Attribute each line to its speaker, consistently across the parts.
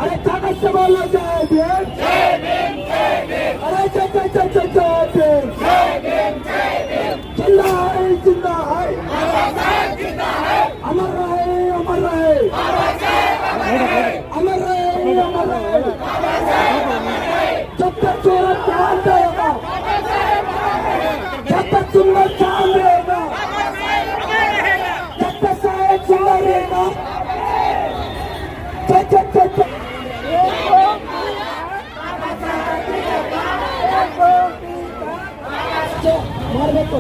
Speaker 1: अरे ताकत से बोलो जय भीम। अरे जिंदा है अमर रहे अमर रहे अमर रहे अमर रहे। जब तक सूरज चांद रहेगा, जब तक सूरज चांद रहेगा, जब तक साहेब जिंदा रहेगा। ಮಾಡಬೇಕು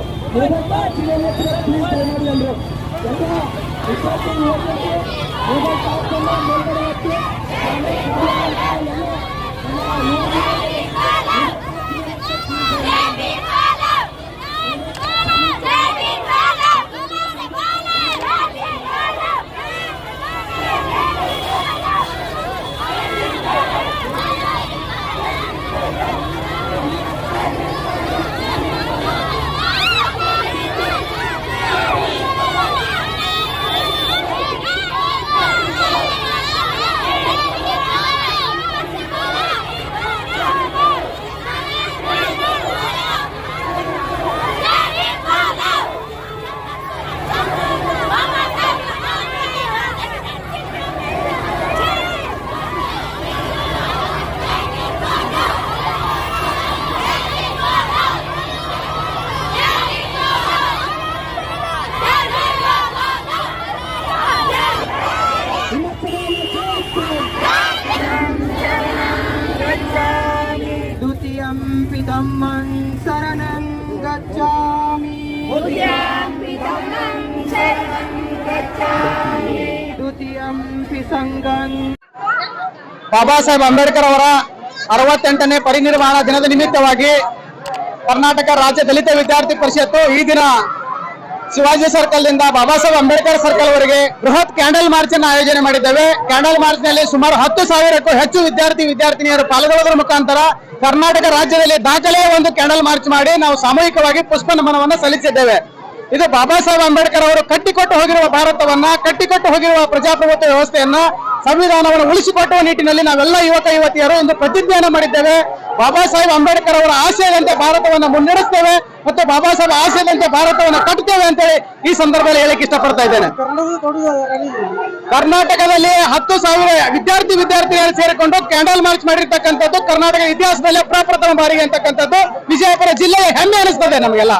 Speaker 2: धम्मं शरणं गच्छामि द्वितीयंपि संघं।
Speaker 3: ಬಾಬಾ ಸಾಹೇಬ್ ಅಂಬೇಡ್ಕರ್ ಅವರ 68ನೇ ಪರಿನಿರ್ವಾಣ ದಿನದ ನಿಮಿತ್ತವಾಗಿ ಕರ್ನಾಟಕ ರಾಜ್ಯ ದಲಿತ ವಿದ್ಯಾರ್ಥಿ ಪರಿಷತ್ತು ಈ ದಿನ ಶಿವಾಜಿ ಸರ್ಕಲ್ ನಿಂದ ಬಾಬಾ ಸಾಹೇಬ್ ಅಂಬೇಡ್ಕರ್ ಸರ್ಕಲ್ ವರೆಗೆ ಬೃಹತ್ ಕ್ಯಾಂಡಲ್ ಮಾರ್ಚ್ ಅನ್ನು ಆಯೋಜನೆ ಮಾಡಿದ್ದೇವೆ. ಕ್ಯಾಂಡಲ್ ಮಾರ್ಚ್ ನಲ್ಲಿ ಸುಮಾರು 10,000ಕ್ಕೂ ಹೆಚ್ಚು ವಿದ್ಯಾರ್ಥಿನಿಯರು ಪಾಲ್ಗೊಳ್ಳುವುದರ ಮುಖಾಂತರ ಕರ್ನಾಟಕ ರಾಜ್ಯದಲ್ಲಿ ದಾಖಲೆಯ ಒಂದು ಕ್ಯಾಂಡಲ್ ಮಾರ್ಚ್ ಮಾಡಿ ನಾವು ಸಾಮೂಹಿಕವಾಗಿ ಪುಷ್ಪ ನಮನವನ್ನು ಸಲ್ಲಿಸಿದ್ದೇವೆ. ಇದು ಬಾಬಾ ಸಾಹೇಬ್ ಅಂಬೇಡ್ಕರ್ ಅವರು ಕಟ್ಟಿಕೊಟ್ಟು ಹೋಗಿರುವ ಭಾರತವನ್ನ, ಕಟ್ಟಿಕೊಟ್ಟು ಹೋಗಿರುವ ಪ್ರಜಾಪ್ರಭುತ್ವ ವ್ಯವಸ್ಥೆಯನ್ನ, ಸಂವಿಧಾನವನ್ನು ಉಳಿಸಿಕೊಟ್ಟುವ ನಿಟ್ಟಿನಲ್ಲಿ ನಾವೆಲ್ಲ ಯುವಕ ಯುವತಿಯರು ಒಂದು ಪ್ರತಿಜ್ಞೆಯನ್ನು ಮಾಡಿದ್ದೇವೆ. ಬಾಬಾ ಸಾಹೇಬ್ ಅಂಬೇಡ್ಕರ್ ಅವರ ಆಶಯದಂತೆ ಭಾರತವನ್ನು ಮುನ್ನಡೆಸ್ತೇವೆ ಮತ್ತು ಬಾಬಾ ಸಾಹೇಬ್ ಆಶಯದಂತೆ ಭಾರತವನ್ನು ಕಟ್ಟುತ್ತೇವೆ ಅಂತೇಳಿ ಈ ಸಂದರ್ಭದಲ್ಲಿ ಹೇಳಕ್ಕೆ ಇಷ್ಟಪಡ್ತಾ ಇದ್ದೇನೆ. ಕರ್ನಾಟಕದಲ್ಲಿ 10,000 ವಿದ್ಯಾರ್ಥಿನಿಯರು ಸೇರಿಕೊಂಡು ಕ್ಯಾಂಡಲ್ ಮಾರ್ಚ್ ಮಾಡಿರ್ತಕ್ಕಂಥದ್ದು ಕರ್ನಾಟಕ ಇತಿಹಾಸದಲ್ಲಿ ಪ್ರಪ್ರಥಮ ಬಾರಿಗೆ ಅಂತಕ್ಕಂಥದ್ದು ವಿಜಯಪುರ ಜಿಲ್ಲೆಯ ಹೆಮ್ಮೆ ಅನಿಸ್ತದೆ ನಮಗೆಲ್ಲ.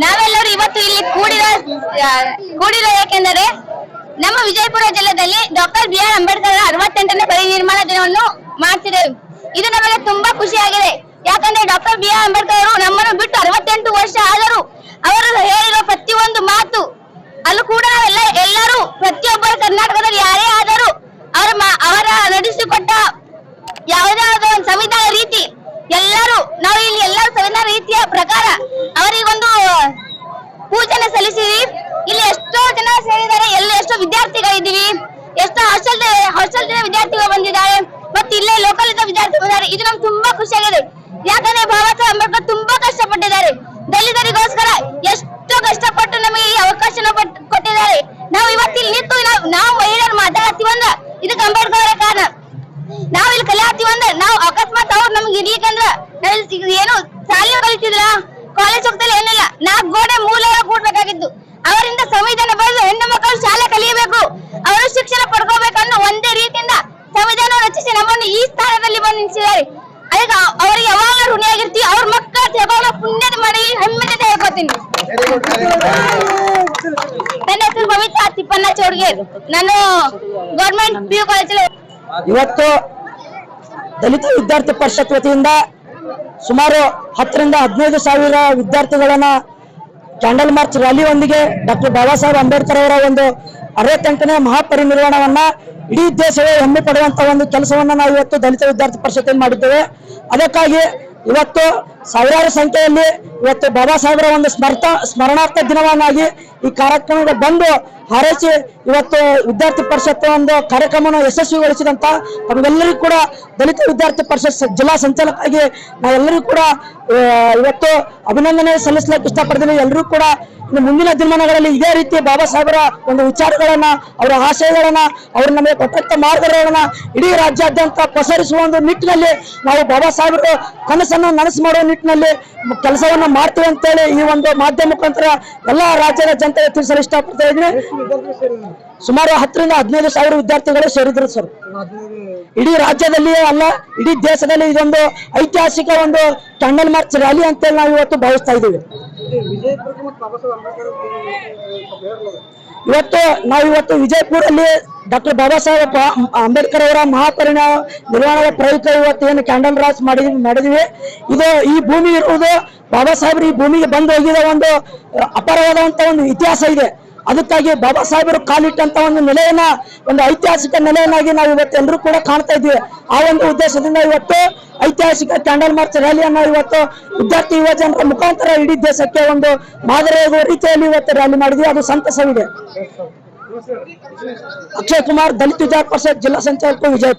Speaker 4: ನಾವೆಲ್ಲರೂ ಇವತ್ತು ಇಲ್ಲಿ ಕೂಡಿರೋ ಏಕೆಂದರೆ ನಮ್ಮ ವಿಜಯಪುರ ಜಿಲ್ಲೆಯಲ್ಲಿ ಡಾಕ್ಟರ್ ಬಿ.ಆರ್. ಅಂಬೇಡ್ಕರ್ 68ನೇ ಪರಿನಿರ್ವಾಣ ದಿನವನ್ನು ಮಾಡ್ತಿದ್ದೇವೆ. ಇದು ನಮಗೆ ತುಂಬಾ ಖುಷಿಯಾಗಿದೆ. ಯಾಕಂದ್ರೆ ಡಾಕ್ಟರ್ ಬಿ.ಆರ್. ಅಂಬೇಡ್ಕರ್ ಅವರು ನಮ್ಮನ್ನು ಬಿಟ್ಟು 68 ವರ್ಷ ಆದರೂ ಅವರು ಹೇಳಿರೋ ಪ್ರತಿಯೊಂದು ಮಾತು ಅಲ್ಲೂ ಕೂಡ ಎಲ್ಲರೂ ಪ್ರತಿಯೊಬ್ಬರು ಕರ್ನಾಟಕದಲ್ಲಿ ಯಾರೇ ಆದರೂ ಅವರ ನಡೆಸಿಕೊಟ್ಟ ಯಾವುದೇ ಒಂದು ಸಂವಿಧಾನ ರೀತಿ ಎಲ್ಲರೂ ನಾವು ಇಲ್ಲಿ ಎಲ್ಲರೂ ಸಂವಿಧಾನ ರೀತಿಯ ಪ್ರಕಾರ ಅವರಿಗೊಂದು ಪೂಜೆನ ಸಲ್ಲಿಸಿದ್ವಿ. ಇಲ್ಲಿ ಎಷ್ಟೋ ಜನ ಸೇರಿದ್ದಾರೆ, ಎಷ್ಟೋ ವಿದ್ಯಾರ್ಥಿಗಳಿದ್ದೀವಿ, ಎಷ್ಟೋ ಹಾಸ್ಟೆಲ್ ವಿದ್ಯಾರ್ಥಿಗಳು ಬಂದಿದ್ದಾರೆ ಮತ್ತು ಇಲ್ಲೇ ಲೋಕಲ್ ವಿದ್ಯಾರ್ಥಿಗಳು ಬಂದಿದ್ದಾರೆ. ಇದು ನಮ್ಗೆ ತುಂಬಾ ಖುಷಿಯಾಗಿದೆ. ಯಾಕಂದ್ರೆ ಬಾಬಾ ಸಾಹೇಬ್ ಅಂಬೇಡ್ಕರ್ ತುಂಬಾ ಕಷ್ಟಪಟ್ಟಿದ್ದಾರೆ. ದಲಿತರಿಗೋಸ್ಕರ ಎಷ್ಟೋ ಕಷ್ಟಪಟ್ಟು ನಮಗೆ ಈ ಅವಕಾಶನ ಕೊಟ್ಟಿದ್ದಾರೆ. ನಾವು ಇವತ್ತಿಲ್ಲಿ ನಿಂತು ನಾವು ಮಹಿಳೆಯರು ಮಾತಾಡ್ತೀವಂದ್ರ ಇದಕ್ಕೆ ಅಂಬೇಡ್ಕರ್ ಅವರೇ ಕಾರಣ. ನಾವ್ ಇಲ್ಲಿ ಕಲಿಯಾತೀವಂದ್ರೆ ನಾವು ಅಕಸ್ಮಾತ್ ಅವ್ರು ನಮ್ಗೆ ಇರ್ಲಿಕ್ಕಂದ್ರ ಏನು ಶಾಲೆ ಕಲಿತಿದ್ರ, ಕಾಲೇಜ್ ಹೋಗ್ತಲ್ಲ, ಏನಿಲ್ಲ, 4 ಗೋಡೆ ಮೂಲ ಕೂಡ್ಬೇಕಾಗಿತ್ತು. ಅವರಿಂದ ಸಂವಿಧಾನ ಬರೆದು ಹೆಣ್ಣು ಮಕ್ಕಳು ಶಾಲೆ ಕಲಿಯಬೇಕು, ಅವರು ಶಿಕ್ಷಣ ಪಡ್ಕೋಬೇಕನ್ನೋ ಒಂದೇ ರೀತಿಯಿಂದ ಸಂವಿಧಾನ ರಚಿಸಿ ನಮ್ಮನ್ನು ಈ ಸ್ಥಾನದಲ್ಲಿ ಬಂದು ನಿಲ್ಲಿಸಿದ್ದಾರೆ. ಅದಕ್ಕೆ ಅವ್ರಿಗೆ ಯಾವಾಗ ಋಣಿಯಾಗಿರ್ತೀವಿ. ಅವ್ರ ಮಕ್ಕಳ ಯಾವಾಗ ಪುಣ್ಯದ ಮಾಡಿ ಹೆಮ್ಮೆದಿಂದ ಹೇಳ್ಕೊತೀನಿ. ನನ್ನ ಹೆಸರು ಬಬಿತಾ ತಿಪ್ಪಣ್ಣ ಚೌಡ್ಗೆ. ನಾನು ಗೌರ್ಮೆಂಟ್ PU ಕಾಲೇಜಲ್ಲಿ
Speaker 5: ಇವತ್ತು ದಲಿತ ವಿದ್ಯಾರ್ಥಿ ಪರಿಷತ್ ವತಿಯಿಂದ
Speaker 1: ಸುಮಾರು 10 ರಿಂದ 15 ಸಾವಿರ ವಿದ್ಯಾರ್ಥಿಗಳನ್ನ candle March ರ್ಯಾಲಿಯೊಂದಿಗೆ doctor Baba Saheb Ambedkar ಅವರ ಒಂದು 68ನೇ ಮಹಾಪರಿನಿರ್ವಾಣವನ್ನ ಇಡೀ ದೇಶವೇ ಹೆಮ್ಮೆ ಪಡುವಂತ ಒಂದು ಕೆಲಸವನ್ನ ನಾವು ಇವತ್ತು ದಲಿತ ವಿದ್ಯಾರ್ಥಿ ಪರಿಷತ್ ಮಾಡಿದ್ದೇವೆ. ಅದಕ್ಕಾಗಿ ಇವತ್ತು ಸಾವಿರಾರು ಸಂಖ್ಯೆಯಲ್ಲಿ ಇವತ್ತು ಬಾಬಾ ಸಾಹೇಬರ ಒಂದು ಸ್ಮರಣಾರ್ಥ ದಿನವನ್ನಾಗಿ ಈ ಕಾರ್ಯಕ್ರಮಕ್ಕೆ ಬಂದು ಹಾರೈಸಿ ಇವತ್ತು ವಿದ್ಯಾರ್ಥಿ ಪರಿಷತ್ ಒಂದು ಕಾರ್ಯಕ್ರಮವನ್ನು ಯಶಸ್ವಿಗೊಳಿಸಿದಂತ ನಮಗೆಲ್ಲರಿಗೂ ಕೂಡ ದಲಿತ ವಿದ್ಯಾರ್ಥಿ ಪರಿಷತ್ ಜಿಲ್ಲಾ ಸಂಚಾಲಕರಾಗಿ ನಾವೆಲ್ಲರಿಗೂ ಕೂಡ ಇವತ್ತು ಅಭಿನಂದನೆ ಸಲ್ಲಿಸಲಿಕ್ಕೆ ಇಷ್ಟಪಡ್ತೀನಿ. ಎಲ್ಲರೂ ಕೂಡ ಇನ್ನು ಮುಂದಿನ ದಿನಮಾನಗಳಲ್ಲಿ ಇದೇ ರೀತಿ ಬಾಬಾ ಸಾಹೇಬರ ಒಂದು ವಿಚಾರಗಳನ್ನ, ಅವರ ಆಶಯಗಳನ್ನ, ಅವರು ನಮಗೆ ಕೊಟ್ಟಂತ ಮಾರ್ಗಗಳನ್ನ ಇಡೀ ರಾಜ್ಯಾದ್ಯಂತ ಪಸರಿಸುವ ಒಂದು ನಿಟ್ಟಿನಲ್ಲಿ ನಾವು ಬಾಬಾ ಸಾಹೇಬರ ಕನಸನ್ನು ನನಸು ಮಾಡುವ ನಿಟ್ಟಿನಲ್ಲಿ ಕೆಲಸವನ್ನ ಮಾಡ್ತೀವಿ ಅಂತೇಳಿ ಈ ಒಂದು ಮಾಧ್ಯಮ ಮುಖಾಂತರ ಎಲ್ಲಾ ರಾಜ್ಯದ ಜನತೆಗೆ ತಿಳಿಸಲು ಇಷ್ಟಪಡ್ತಾ ಇದ್ದೀನಿ. ಸುಮಾರು 10 ರಿಂದ 15 ಸಾವಿರ ವಿದ್ಯಾರ್ಥಿಗಳು ಸೇರಿದ್ರು ಸರ್. ಇಡೀ ರಾಜ್ಯದಲ್ಲಿಯೇ ಅಲ್ಲ, ಇಡೀ ದೇಶದಲ್ಲಿ ಇದೊಂದು ಐತಿಹಾಸಿಕ ಒಂದು ಕ್ಯಾಂಡಲ್ ಮಾರ್ಚ್ ರ್ಯಾಲಿ ಅಂತೇಳಿ ನಾವು ಇವತ್ತು ಭಾವಿಸ್ತಾ ಇದ್ದೀವಿ. ಇವತ್ತು ವಿಜಯಪುರಲ್ಲಿ ಡಾಕ್ಟರ್ ಬಾಬಾ ಸಾಹೇಬ್ ಅಂಬೇಡ್ಕರ್ ಅವರ ಮಹಾಪರಿನಿರ್ವಾಣದ ಪ್ರಯುಕ್ತ ಇವತ್ತು ಏನು ಕ್ಯಾಂಡಲ್ ರಾಸ್ ಮಾಡಿದ್ವಿ. ಇದು ಈ ಭೂಮಿ ಇರುವುದು ಬಾಬಾ ಸಾಹೇಬರು ಈ ಭೂಮಿಗೆ ಬಂದು ಹೋಗಿದ ಒಂದು ಅಪಾರವಾದಂತ ಒಂದು ಇತಿಹಾಸ ಇದೆ. ಅದಕ್ಕಾಗಿ ಬಾಬಾ ಸಾಹೇಬರು ಕಾಲಿಟ್ಟಂತ ಒಂದು ನೆಲೆಯನ್ನ, ಒಂದು ಐತಿಹಾಸಿಕ ನೆಲೆಯನ್ನಾಗಿ ನಾವು ಇವತ್ತು ಎಲ್ಲರೂ ಕೂಡ ಕಾಣ್ತಾ ಇದ್ದೀವಿ. ಆ ಒಂದು ಉದ್ದೇಶದಿಂದ ಇವತ್ತು ಐತಿಹಾಸಿಕ ಕ್ಯಾಂಡಲ್ ಮಾರ್ಚ್ ರ್ಯಾಲಿಯನ್ನ ಇವತ್ತು ವಿದ್ಯಾರ್ಥಿ ಯುವ ಜನರ ಮುಖಾಂತರ ಇಡೀ ದೇಶಕ್ಕೆ ಒಂದು ಮಾದರಿಯಾಗುವ ರೀತಿಯಲ್ಲಿ ಇವತ್ತು ರ್ಯಾಲಿ ಮಾಡಿದ್ವಿ. ಅದು ಸಂತಸವಿದೆ. ಅಕ್ಷಯ್ ಕುಮಾರ್, ದಲಿತ ವಿದ್ಯಾರ್ಥಿ ಪರಿಷತ್ ಜಿಲ್ಲಾ ಸಂಚಾಲಕ, ವಿಜಯಪುರ.